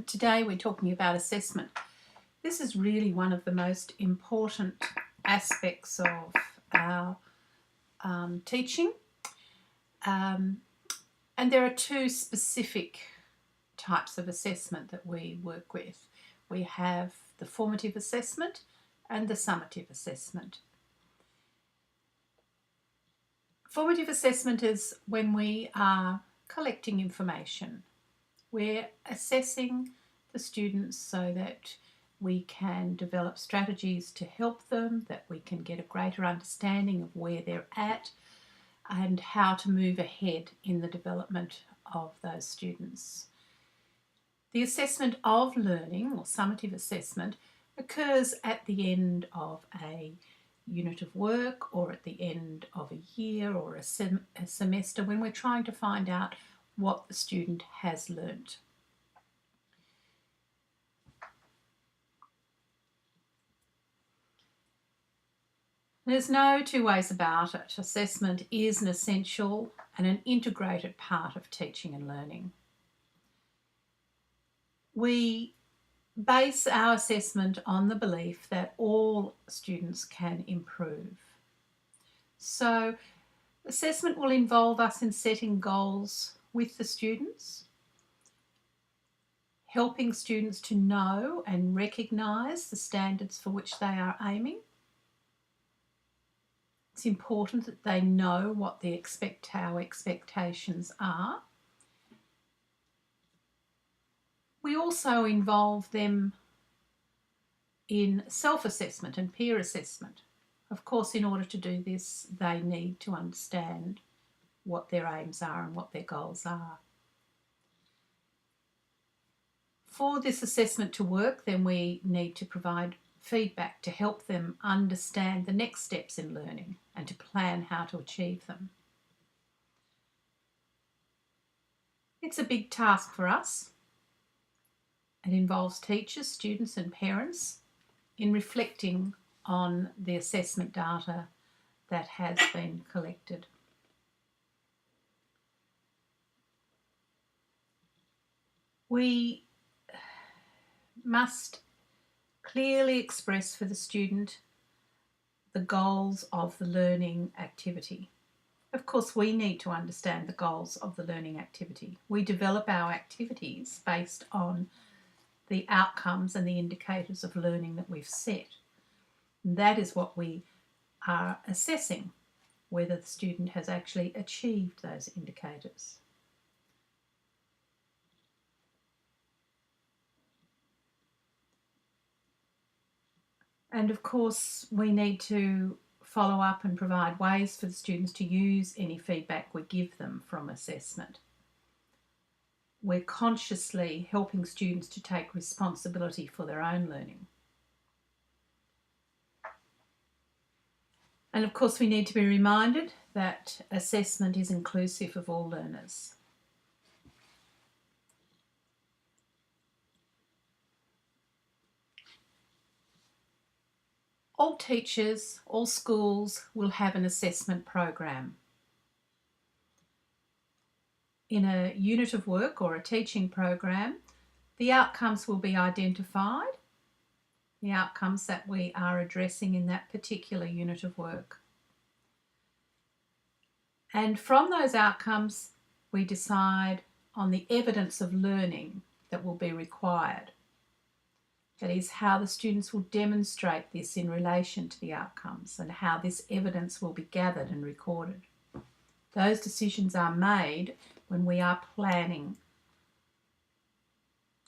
Today we're talking about assessment. This is really one of the most important aspects of our teaching, and there are two specific types of assessment that we work with. We have the formative assessment and the summative assessment. Formative assessment is when we are collecting information. We're assessing the students so that we can develop strategies to help them, that we can get a greater understanding of where they're at and how to move ahead in the development of those students. The assessment of learning, or summative assessment, occurs at the end of a unit of work or at the end of a year or a semester when we're trying to find out what the student has learnt. There's no two ways about it. Assessment is an essential and an integrated part of teaching and learning. We base our assessment on the belief that all students can improve. So assessment will involve us in setting goals with the students, helping students to know and recognise the standards for which they are aiming. It's important that they know what our expectations are. We also involve them in self-assessment and peer assessment. Of course, in order to do this, they need to understand what their aims are and what their goals are. For this assessment to work, then we need to provide feedback to help them understand the next steps in learning and to plan how to achieve them. It's a big task for us. It involves teachers, students and parents in reflecting on the assessment data that has been collected. We must clearly express for the student the goals of the learning activity. Of course, we need to understand the goals of the learning activity. We develop our activities based on the outcomes and the indicators of learning that we've set. And that is what we are assessing, whether the student has actually achieved those indicators. And of course, we need to follow up and provide ways for the students to use any feedback we give them from assessment. We're consciously helping students to take responsibility for their own learning. And of course, we need to be reminded that assessment is inclusive of all learners. All teachers, all schools will have an assessment program. In a unit of work or a teaching program, the outcomes will be identified, the outcomes that we are addressing in that particular unit of work. And from those outcomes, we decide on the evidence of learning that will be required. That is, how the students will demonstrate this in relation to the outcomes and how this evidence will be gathered and recorded. Those decisions are made when we are planning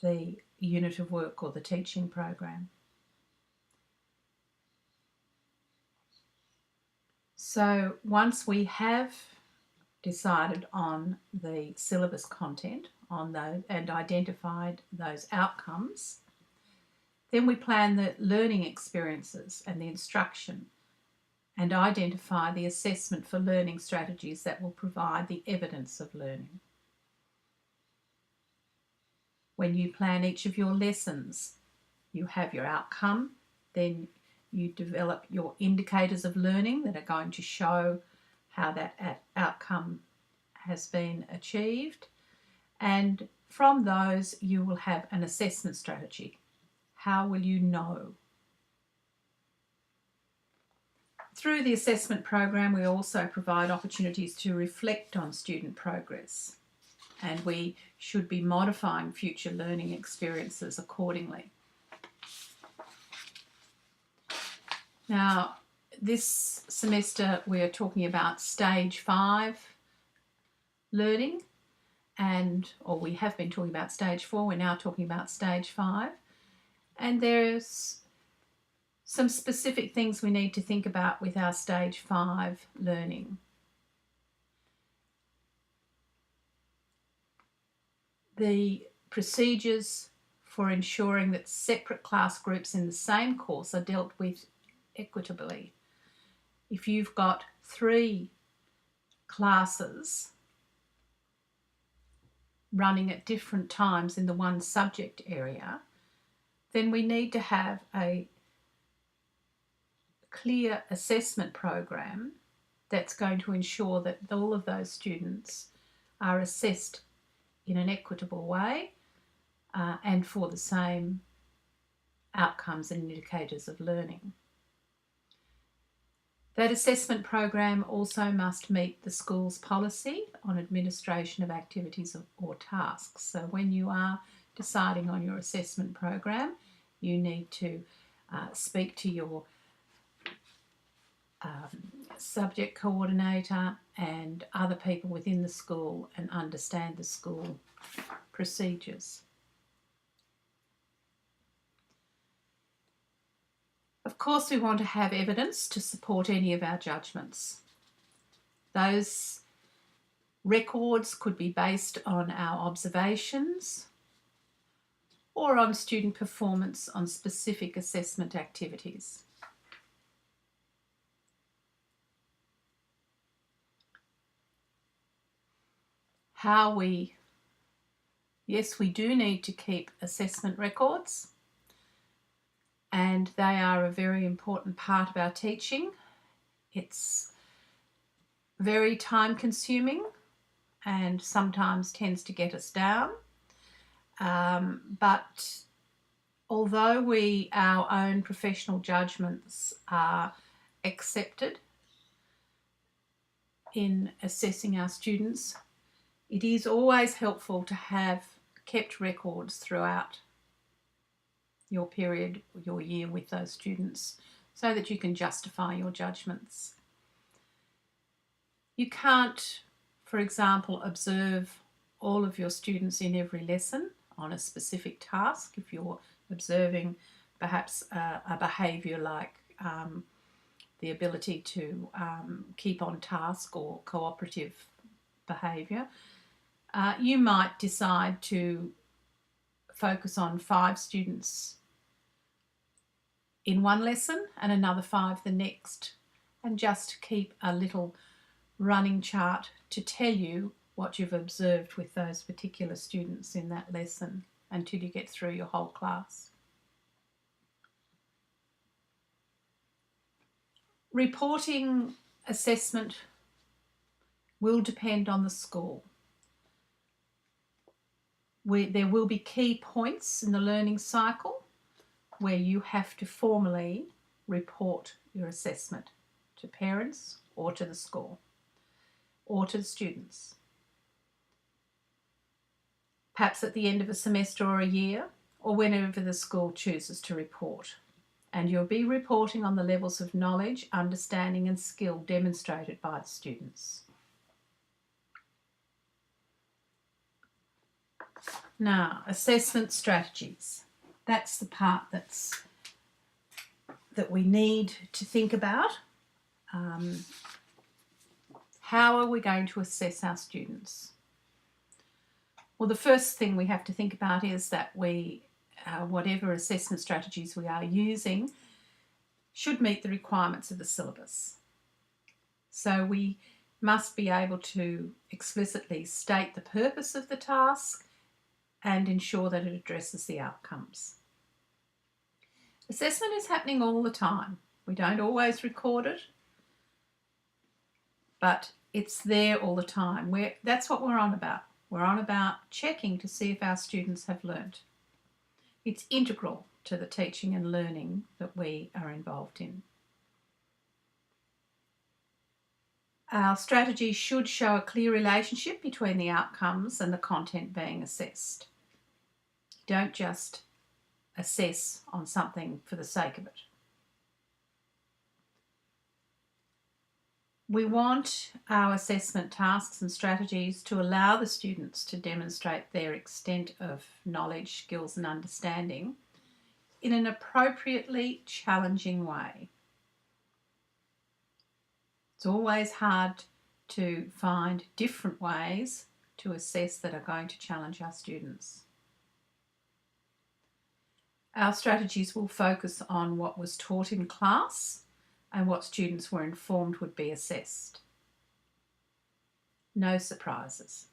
the unit of work or the teaching program. So once we have decided on the syllabus content and identified those outcomes, then we plan the learning experiences and the instruction and identify the assessment for learning strategies that will provide the evidence of learning. When you plan each of your lessons, you have your outcome, then you develop your indicators of learning that are going to show how that outcome has been achieved. And From those, you will have an assessment strategy. How will you know? Through the assessment program, we also provide opportunities to reflect on student progress, and we should be modifying future learning experiences accordingly. Now, this semester we are talking about stage 5 learning, or we have been talking about stage 4, we're now talking about stage 5, and there's some specific things we need to think about with our stage 5 learning. The procedures for ensuring that separate class groups in the same course are dealt with equitably. If you've got 3 classes running at different times in the one subject area, then we need to have a clear assessment program that's going to ensure that all of those students are assessed in an equitable way and for the same outcomes and indicators of learning. That assessment program also must meet the school's policy on administration of activities or tasks. So when you are deciding on your assessment program, you need to speak to your subject coordinator and other people within the school and understand the school procedures. Of course, we want to have evidence to support any of our judgments. Those records could be based on our observations or on student performance on specific assessment activities. Yes, we do need to keep assessment records, and they are a very important part of our teaching. It's very time consuming and sometimes tends to get us down. But although our own professional judgments are accepted in assessing our students, it is always helpful to have kept records throughout your period, your year with those students, so that you can justify your judgments. You can't, for example, observe all of your students in every lesson on a specific task. If you're observing perhaps a behaviour like the ability to keep on task or cooperative behaviour, you might decide to focus on 5 students in one lesson and another 5 the next, and just keep a little running chart to tell you what you've observed with those particular students in that lesson until you get through your whole class. Reporting assessment will depend on the school. There will be key points in the learning cycle where you have to formally report your assessment to parents or to the school or to the students. Perhaps at the end of a semester or a year, or whenever the school chooses to report. And you'll be reporting on the levels of knowledge, understanding and skill demonstrated by the students. Now, assessment strategies. That's the part that we need to think about. How are we going to assess our students? Well, the first thing we have to think about is that whatever assessment strategies we are using should meet the requirements of the syllabus. So we must be able to explicitly state the purpose of the task and ensure that it addresses the outcomes. Assessment is happening all the time. We don't always record it, but it's there all the time. That's what we're on about. We're on about checking to see if our students have learnt. It's integral to the teaching and learning that we are involved in. Our strategy should show a clear relationship between the outcomes and the content being assessed. Don't just assess on something for the sake of it. We want our assessment tasks and strategies to allow the students to demonstrate their extent of knowledge, skills and understanding in an appropriately challenging way. It's always hard to find different ways to assess that are going to challenge our students. Our strategies will focus on what was taught in class and what students were informed would be assessed. No surprises.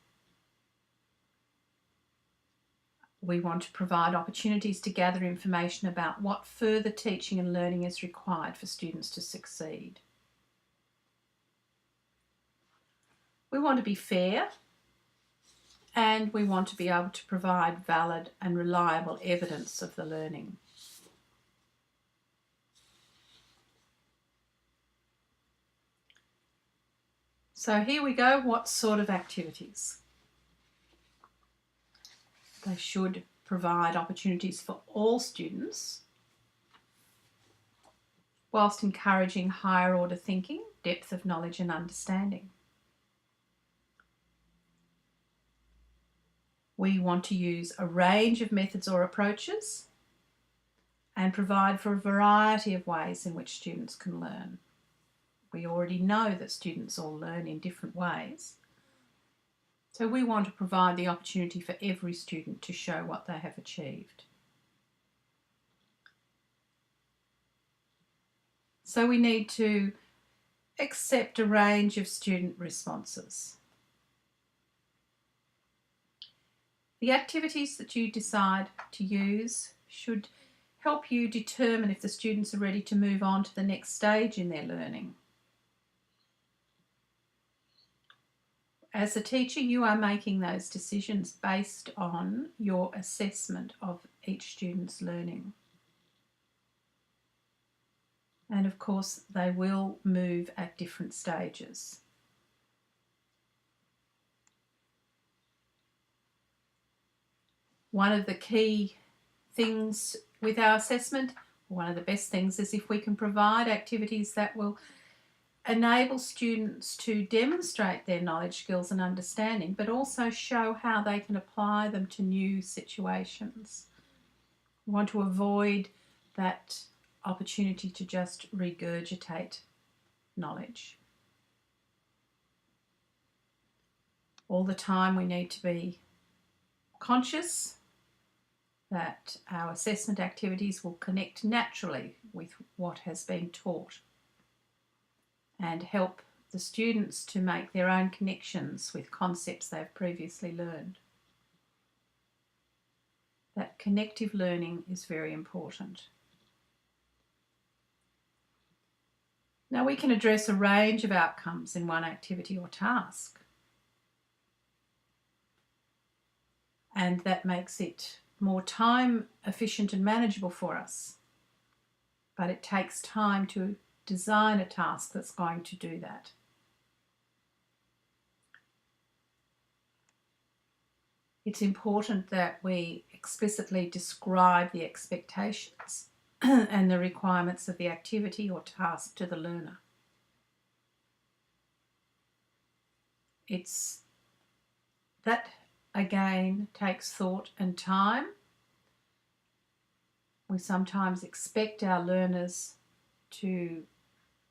We want to provide opportunities to gather information about what further teaching and learning is required for students to succeed. We want to be fair, and we want to be able to provide valid and reliable evidence of the learning. So here we go. What sort of activities? They should provide opportunities for all students whilst encouraging higher order thinking, depth of knowledge and understanding. We want to use a range of methods or approaches and provide for a variety of ways in which students can learn. We already know that students all learn in different ways, so we want to provide the opportunity for every student to show what they have achieved. So we need to accept a range of student responses. The activities that you decide to use should help you determine if the students are ready to move on to the next stage in their learning. As a teacher, you are making those decisions based on your assessment of each student's learning. And of course, they will move at different stages. One of the key things with our assessment, one of the best things, is if we can provide activities that will enable students to demonstrate their knowledge, skills and understanding, but also show how they can apply them to new situations. We want to avoid that opportunity to just regurgitate knowledge. All the time we need to be conscious that our assessment activities will connect naturally with what has been taught and help the students to make their own connections with concepts they've previously learned. That connective learning is very important. Now we can address a range of outcomes in one activity or task, and that makes it more time efficient and manageable for us. But it takes time to design a task that's going to do that. It's important that we explicitly describe the expectations and the requirements of the activity or task to the learner. That again takes thought and time. We sometimes expect our learners to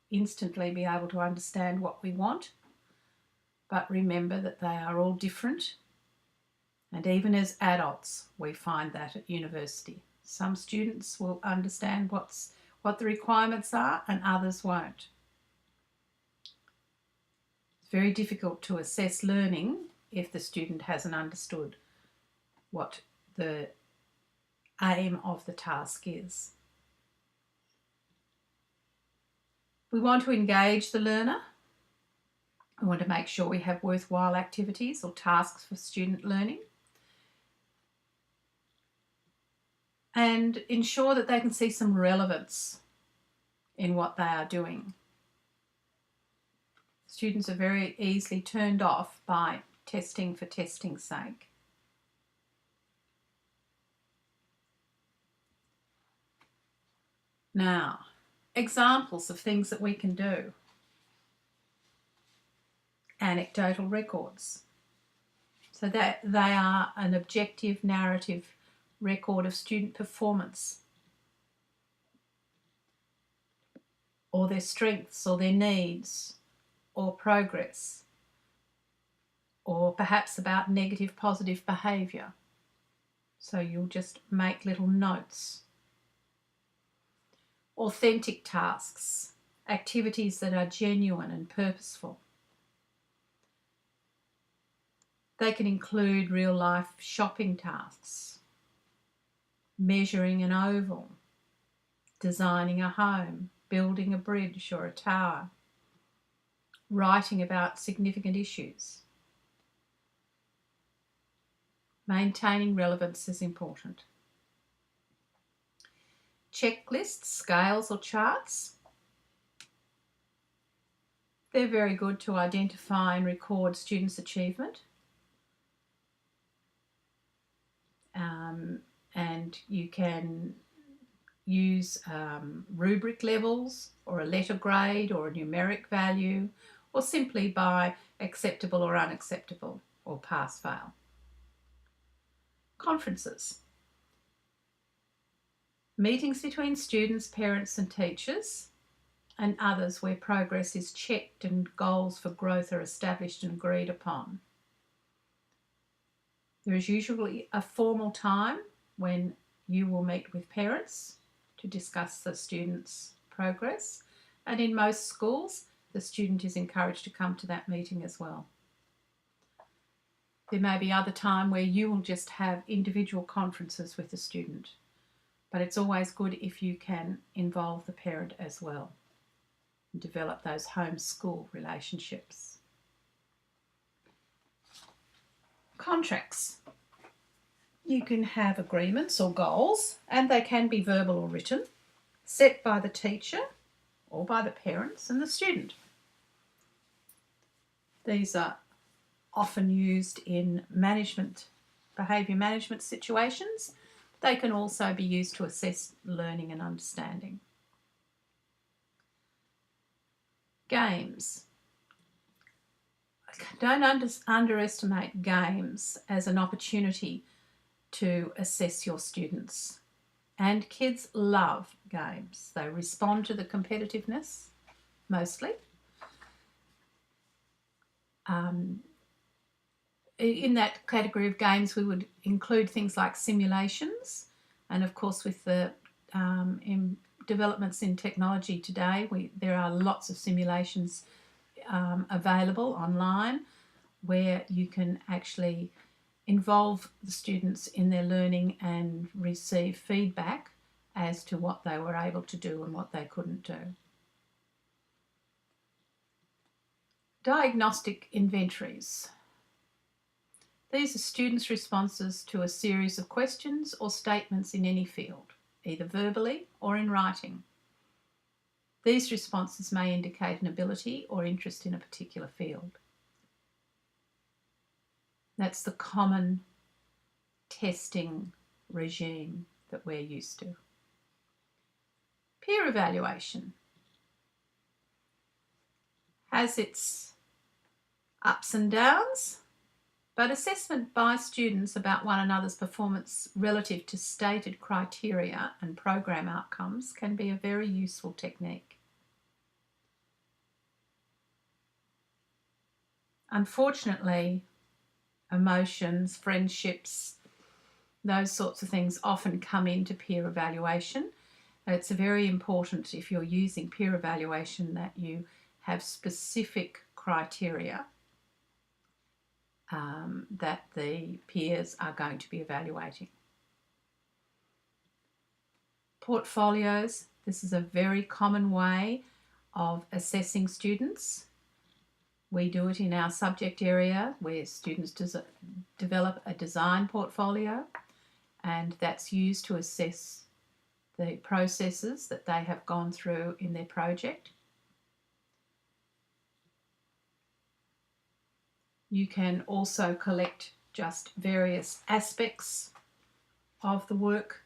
instantly be able to understand what we want, but remember that they are all different, and even as adults we find that at university. Some students will understand what the requirements are and others won't. It's very difficult to assess learning if the student hasn't understood what the aim of the task is. We want to engage the learner. We We want to make sure we have worthwhile activities or tasks for student learning, and ensure that they can see some relevance in what they are doing. Students are very easily turned off by testing for testing's sake. Now, examples of things that we can do. Anecdotal records. So that they are an objective narrative record of student performance, or their strengths or their needs or progress, or perhaps about negative, positive behaviour. So you'll just make little notes. Authentic tasks, activities that are genuine and purposeful. They can include real-life shopping tasks, measuring an oval, designing a home, building a bridge or a tower, writing about significant issues. Maintaining relevance is important. Checklists, scales or charts. They're very good to identify and record students' achievement. And you can use rubric levels or a letter grade or a numeric value, or simply by acceptable or unacceptable or pass-fail. Conferences. Meetings between students, parents and teachers, and others where progress is checked and goals for growth are established and agreed upon. There is usually a formal time when you will meet with parents to discuss the student's progress, and in most schools the student is encouraged to come to that meeting as well. There may be other time where you will just have individual conferences with the student, but it's always good if you can involve the parent as well and develop those home-school relationships. Contracts. You can have agreements or goals, and they can be verbal or written, set by the teacher or by the parents and the student. These are often used in behaviour management situations. They can also be used to assess learning and understanding. Games. Don't underestimate games as an opportunity to assess your students. And kids love games. They respond to the competitiveness, mostly. In that category of games, we would include things like simulations, and of course with the developments in technology today, there are lots of simulations available online where you can actually involve the students in their learning and receive feedback as to what they were able to do and what they couldn't do. Diagnostic inventories. These are students' responses to a series of questions or statements in any field, either verbally or in writing. These responses may indicate an ability or interest in a particular field. That's the common testing regime that we're used to. Peer evaluation has its ups and downs, but assessment by students about one another's performance relative to stated criteria and program outcomes can be a very useful technique. Unfortunately, emotions, friendships, those sorts of things often come into peer evaluation. It's very important, if you're using peer evaluation, that you have specific criteria that the peers are going to be evaluating. Portfolios. This is a very common way of assessing students. We do it in our subject area where students develop a design portfolio, and that's used to assess the processes that they have gone through in their project. You can also collect just various aspects of the work.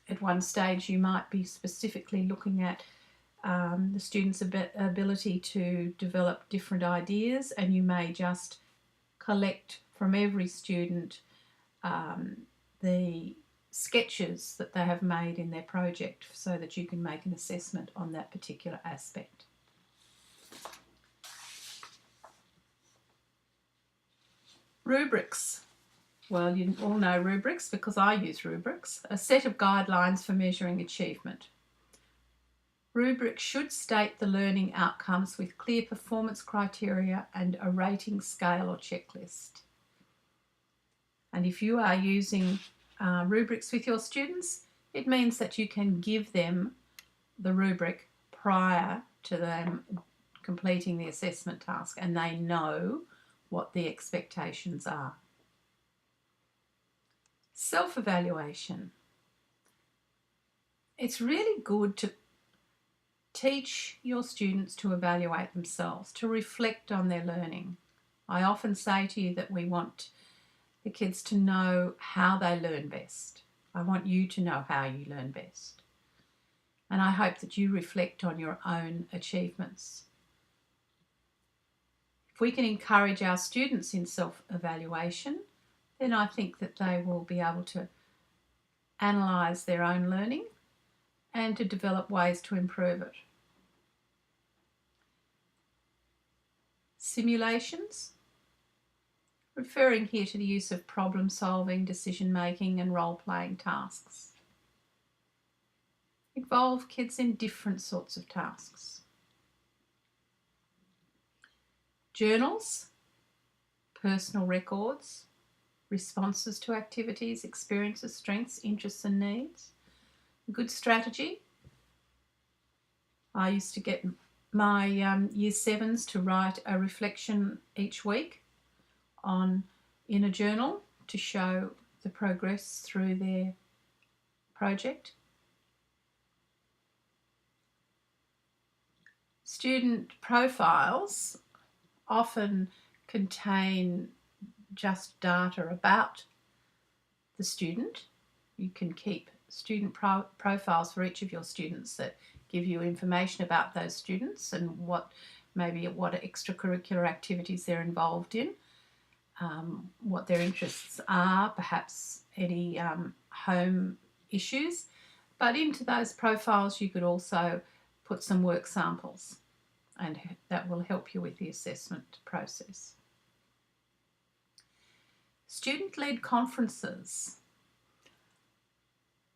At one stage you might be specifically looking at the student's ability to develop different ideas, and you may just collect from every student the sketches that they have made in their project so that you can make an assessment on that particular aspect. Rubrics. Well, you all know rubrics because I use rubrics. A set of guidelines for measuring achievement. Rubrics should state the learning outcomes with clear performance criteria and a rating scale or checklist. And if you are using rubrics with your students, it means that you can give them the rubric prior to them completing the assessment task, and they know what the expectations are. Self-evaluation. It's really good to teach your students to evaluate themselves, to reflect on their learning. I often say to you that we want the kids to know how they learn best. I want you to know how you learn best. And I hope that you reflect on your own achievements. If we can encourage our students in self-evaluation, then I think that they will be able to analyse their own learning and to develop ways to improve it. Simulations, referring here to the use of problem solving, decision making and role-playing tasks. Involve kids in different sorts of tasks. Journals, personal records, responses to activities, experiences, strengths, interests and needs. A good strategy. I used to get my Year 7s to write a reflection each week in a journal to show the progress through their project. Student profiles often contain just data about the student. You can keep student profiles for each of your students that give you information about those students and what extracurricular activities they're involved in, what their interests are, perhaps any home issues. But into those profiles you could also put some work samples, and that will help you with the assessment process. Student-led conferences.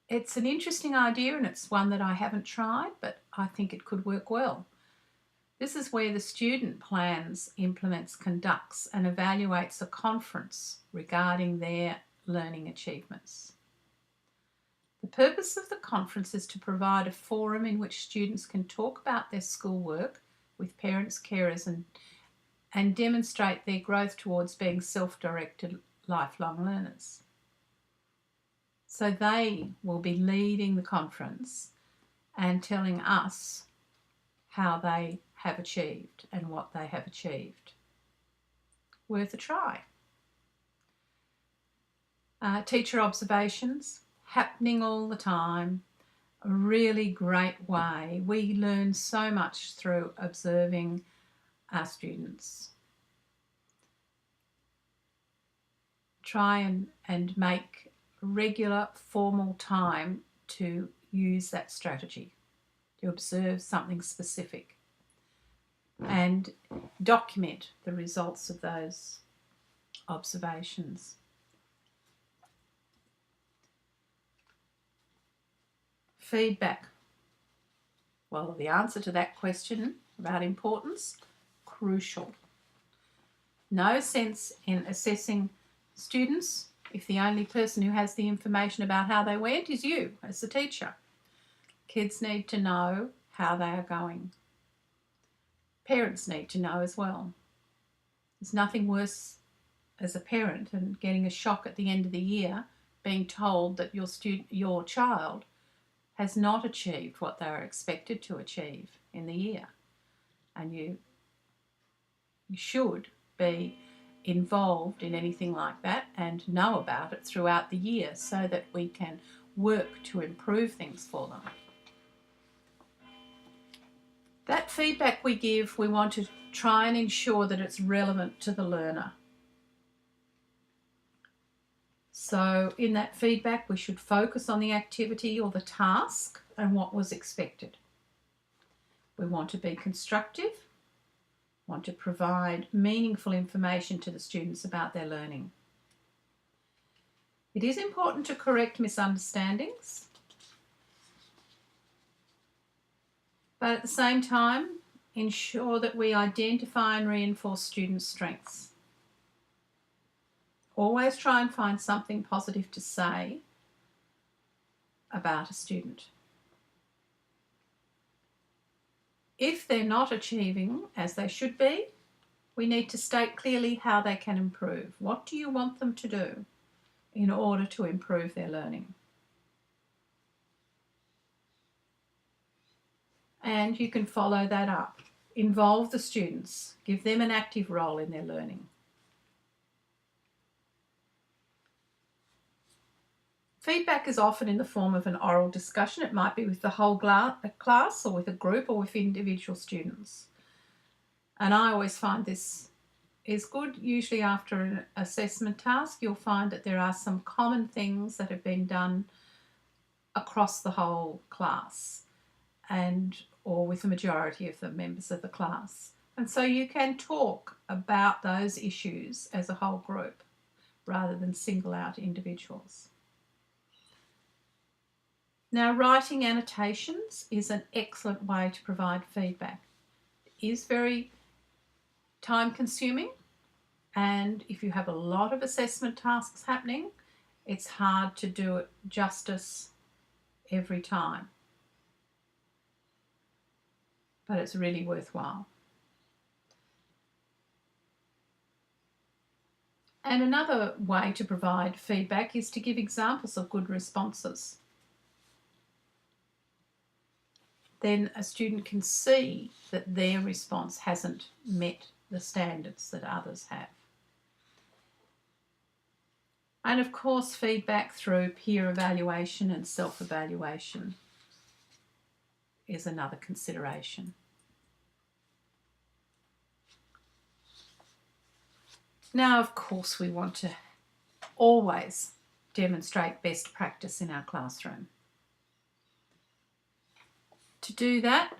It's an interesting idea and it's one that I haven't tried, but I think it could work well. This is where the student plans, implements, conducts and evaluates a conference regarding their learning achievements. The purpose of the conference is to provide a forum in which students can talk about their schoolwork with parents, carers and demonstrate their growth towards being self-directed lifelong learners. So they will be leading the conference and telling us how they have achieved and what they have achieved. Worth a try. Teacher observations, happening all the time, a really great way. We learn so much through observing our students. Try and make regular formal time to use that strategy, to observe something specific and document the results of those observations. Feedback. Well, the answer to that question about importance, crucial. No sense in assessing students if the only person who has the information about how they went is you as the teacher. Kids need to know how they are going. parents need to know as well. There's nothing worse as a parent than getting a shock at the end of the year, being told that your child has not achieved what they are expected to achieve in the year. And you should be involved in anything like that and know about it throughout the year so that we can work to improve things for them. That feedback we give, we want to try and ensure that it's relevant to the learner. So in that feedback, we should focus on the activity or the task and what was expected. We want to be constructive, want to provide meaningful information to the students about their learning. It is important to correct misunderstandings, but at the same time, ensure that we identify and reinforce students' strengths. Always try and find something positive to say about a student. If they're not achieving as they should be, we need to state clearly how they can improve. What do you want them to do in order to improve their learning? And you can follow that up. Involve the students. Give them an active role in their learning. Feedback is often in the form of an oral discussion. It might be with the whole class or with a group or with individual students. And I always find this is good. Usually after an assessment task, you'll find that there are some common things that have been done across the whole class or with the majority of the members of the class. And so you can talk about those issues as a whole group rather than single out individuals. Now, writing annotations is an excellent way to provide feedback. It is very time consuming, and if you have a lot of assessment tasks happening, it's hard to do it justice every time. But it's really worthwhile. And another way to provide feedback is to give examples of good responses. Then a student can see that their response hasn't met the standards that others have. And of course, feedback through peer evaluation and self-evaluation is another consideration. Now, of course, we want to always demonstrate best practice in our classroom. To do that,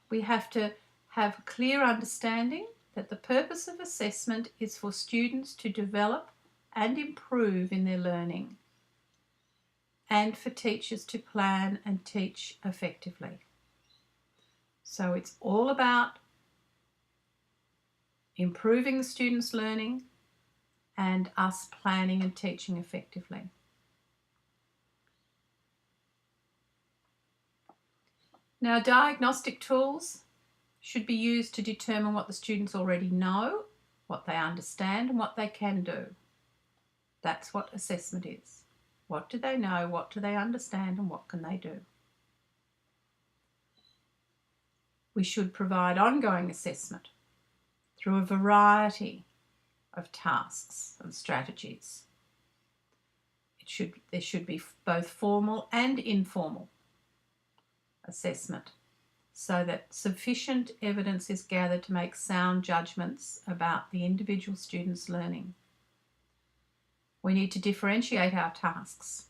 we have to have a clear understanding that the purpose of assessment is for students to develop and improve in their learning, and for teachers to plan and teach effectively. So it's all about improving the students' learning and us planning and teaching effectively. Now, diagnostic tools should be used to determine what the students already know, what they understand, and what they can do. That's what assessment is. What do they know, what do they understand, and what can they do? We should provide ongoing assessment through a variety of tasks and strategies. There should be both formal and informal assessment so that sufficient evidence is gathered to make sound judgments about the individual student's learning. We need to differentiate our tasks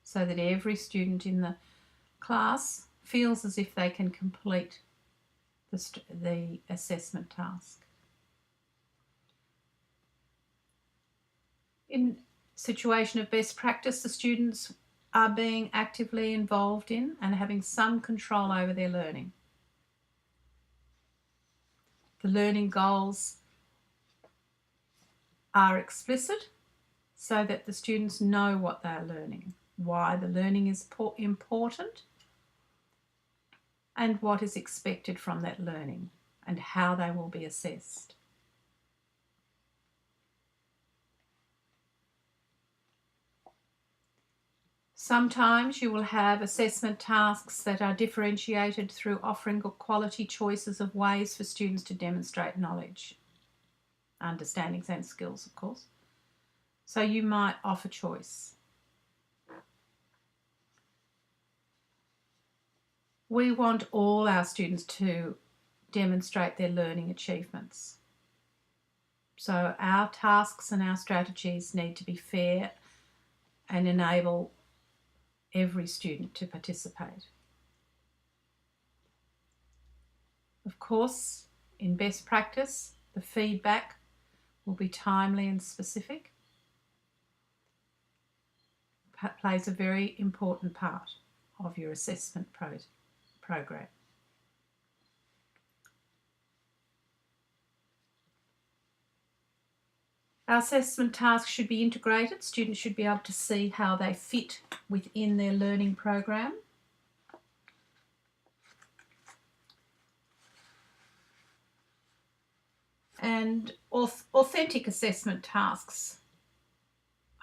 so that every student in the class feels as if they can complete the assessment task. In situation of best practice, the students are being actively involved in and having some control over their learning. The learning goals are explicit so that the students know what they are learning, why the learning is important, and what is expected from that learning. and how they will be assessed. Sometimes you will have assessment tasks that are differentiated through offering quality choices of ways for students to demonstrate knowledge, understandings and skills, of course. So you might offer choice. We want all our students to demonstrate their learning achievements. So our tasks and our strategies need to be fair and enable every student to participate. Of course, in best practice, the feedback will be timely and specific. It plays a very important part of your assessment program. Our assessment tasks should be integrated. Students should be able to see how they fit within their learning program. And authentic assessment tasks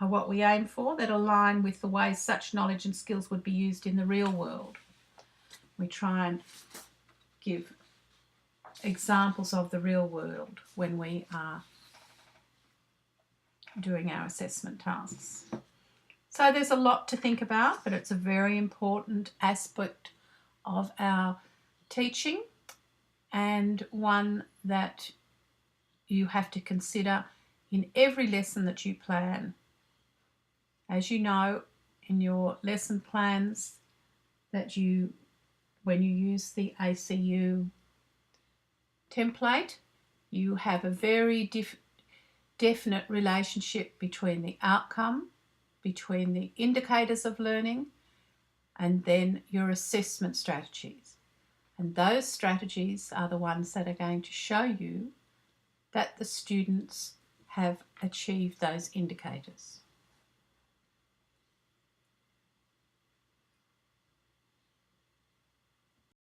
are what we aim for, that align with the ways such knowledge and skills would be used in the real world. We try and give examples of the real world when we are doing our assessment tasks. So there's a lot to think about, but it's a very important aspect of our teaching and one that you have to consider in every lesson that you plan. As you know, in your lesson plans, that when you use the ACU template, you have a very definite relationship between the outcome, between the indicators of learning, and then your assessment strategies. And those strategies are the ones that are going to show you that the students have achieved those indicators.